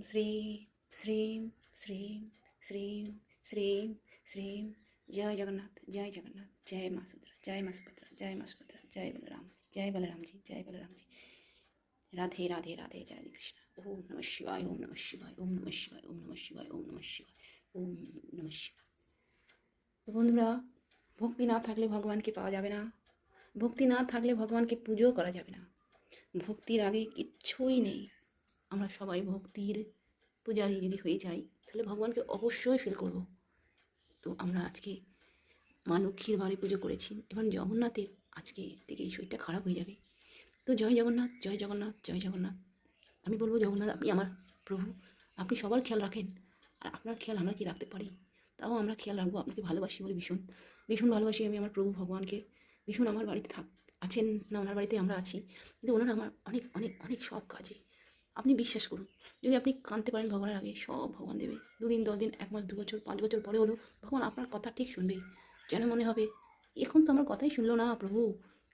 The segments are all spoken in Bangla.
শ্রীম শ্রীম শ্রীম শ্রীম শ্রীম শ্রীম। জয় জগন্নাথ, জয় জগন্নাথ, জয় মা সুভদ্রা, জয় মা সুভদ্রা, জয় মা সুভদ্রা, জয় বলরাম, জয় বলরাম जी, जय बलराम जी। राधे राधे राधे, जय कृष्ण। ओम नमः शिवाय, ओम नमः शिवाय, ओम नमः शिवाय, ओम नमः शिवाय, ओम नमः शिवाय, ओम नमः शिवाय। তো বন্ধুরা, ভক্তি না থাকলে ভগবানকে পাওয়া যাবে না, ভক্তি না থাকলে ভগবানকে পুজোও করা যাবে না। ভক্তির আগে কিচ্ছুই নেই। আমরা সবাই ভক্তির পূজারী যদি হয়ে যাই তাহলে ভগবানকে অবশ্যই ফিল করব। তো আমরা আজকে মা লক্ষ্মীর বাড়ি পুজো করেছি, এবার জগন্নাথের আজকে থেকে এই শরীরটা খারাপ হয়ে যাবে। তো জয় জগন্নাথ, জয় জগন্নাথ, জয় জগন্নাথ। আমি বলবো জগন্নাথ আপনি আমার প্রভু, আপনি সবার খেয়াল রাখেন, আর আপনার খেয়াল আমরা কি রাখতে পারি, তাও আমরা খেয়াল রাখবো। আপনাকে ভালোবাসি বলে ভীষণ ভীষণ ভালোবাসি আমি আমার প্রভু ভগবানকে। ভীষণ আমার বাড়িতে আছেন না, ওনার বাড়িতে আমরা আছি, কিন্তু ওনারা আমার অনেক অনেক অনেক সব কাজে। আপনি বিশ্বাস করুন, যদি আপনি কাঁদতে পারেন ভগবানের আগে, সব ভগবান দেবে। 2 দিন 10 দিন 1 মাস 2 বছর 5 বছর পরে হলো ভগবান আপনার কথা ঠিক শুনবে। যেন মনে হবে এখন তো আমার কথাই শুনলো না প্রভু,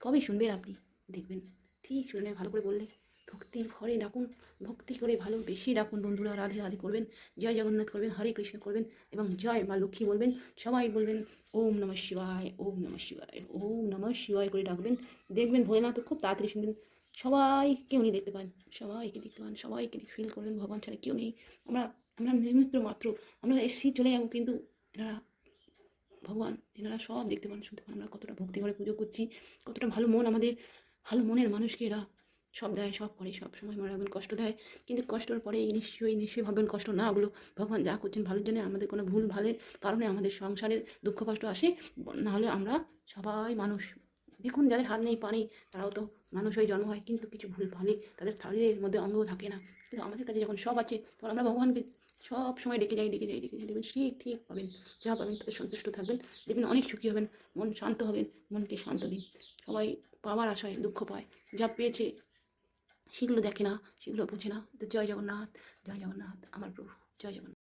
কবে শুনবেন আপনি, দেখবেন ঠিক শুনলে। ভালো করে বললে ভক্তির ভরে ডাকুন, ভক্তি করে ভালো বেশি ডাকুন বন্ধুরা। রাধে রাধে করবেন, জয় জগন্নাথ করবেন, হরে কৃষ্ণ করবেন এবং জয় মা লক্ষ্মী বলবেন। সবাই বলবেন ওম নমঃ শিবায়, ওম নমঃ শিবায়, ওম নমঃ শিবায় করে ডাকবেন। দেখবেন ভোলেনাথ তো খুব তাড়াতাড়ি শুনবেন। সবাইকে উনি দেখতে পান, সবাইকে দেখতে পান, সবাইকে ফিল করবেন ভগবান ছাড়া কেউ নেই। আমরা আমরা নিমিত্ত মাত্র, আমরা এসছি চলে যাবো, কিন্তু এনারা ভগবান, এনারা সব দেখতে পান শুনতে পান। আমরা কতটা ভক্তি করে পুজো করছি, কতটা ভালো মন আমাদের, ভালো মনের মানুষকে এরা সব দেয়, সব করে, সব সময় মনে রাখবেন কষ্ট দেয়, কিন্তু কষ্টর পরে নিশ্চয়ই নিশ্চয়ই ভাববেন কষ্ট না, ওগুলো ভগবান যা করছেন ভালোর জন্য। আমাদের কোনো ভুল ভালের কারণে আমাদের সংসারের দুঃখ কষ্ট আসে, নাহলে আমরা সবাই মানুষ। দেখুন যাদের হাত নেই পা নেই তারাও তো মানুষ হয়ে জন্ম হয়, কিন্তু কিছু ভুল ভালে তাদের শরীরের মধ্যে অঙ্গ থাকে না। কিন্তু আমাদের কাছে যখন সব আছে তখন আমরা ভগবানকে সব সময় ডেকে যাই, ডেকে যাই, ডেকে যাই। দেখবেন ঠিক ঠিক পাবেন, যা পাবেন তাতে সন্তুষ্ট থাকবেন, দেখবেন অনেক সুখী হবেন, মন শান্ত হবেন। মনকে শান্ত দিন। সবাই পাওয়ার আশায় দুঃখ পায়, যা পেয়েছে সেগুলো দেখে না, সেগুলো বোঝে না। তো জয় জগন্নাথ, জয় জগন্নাথ আমার প্রভু, জয় জগন্নাথ।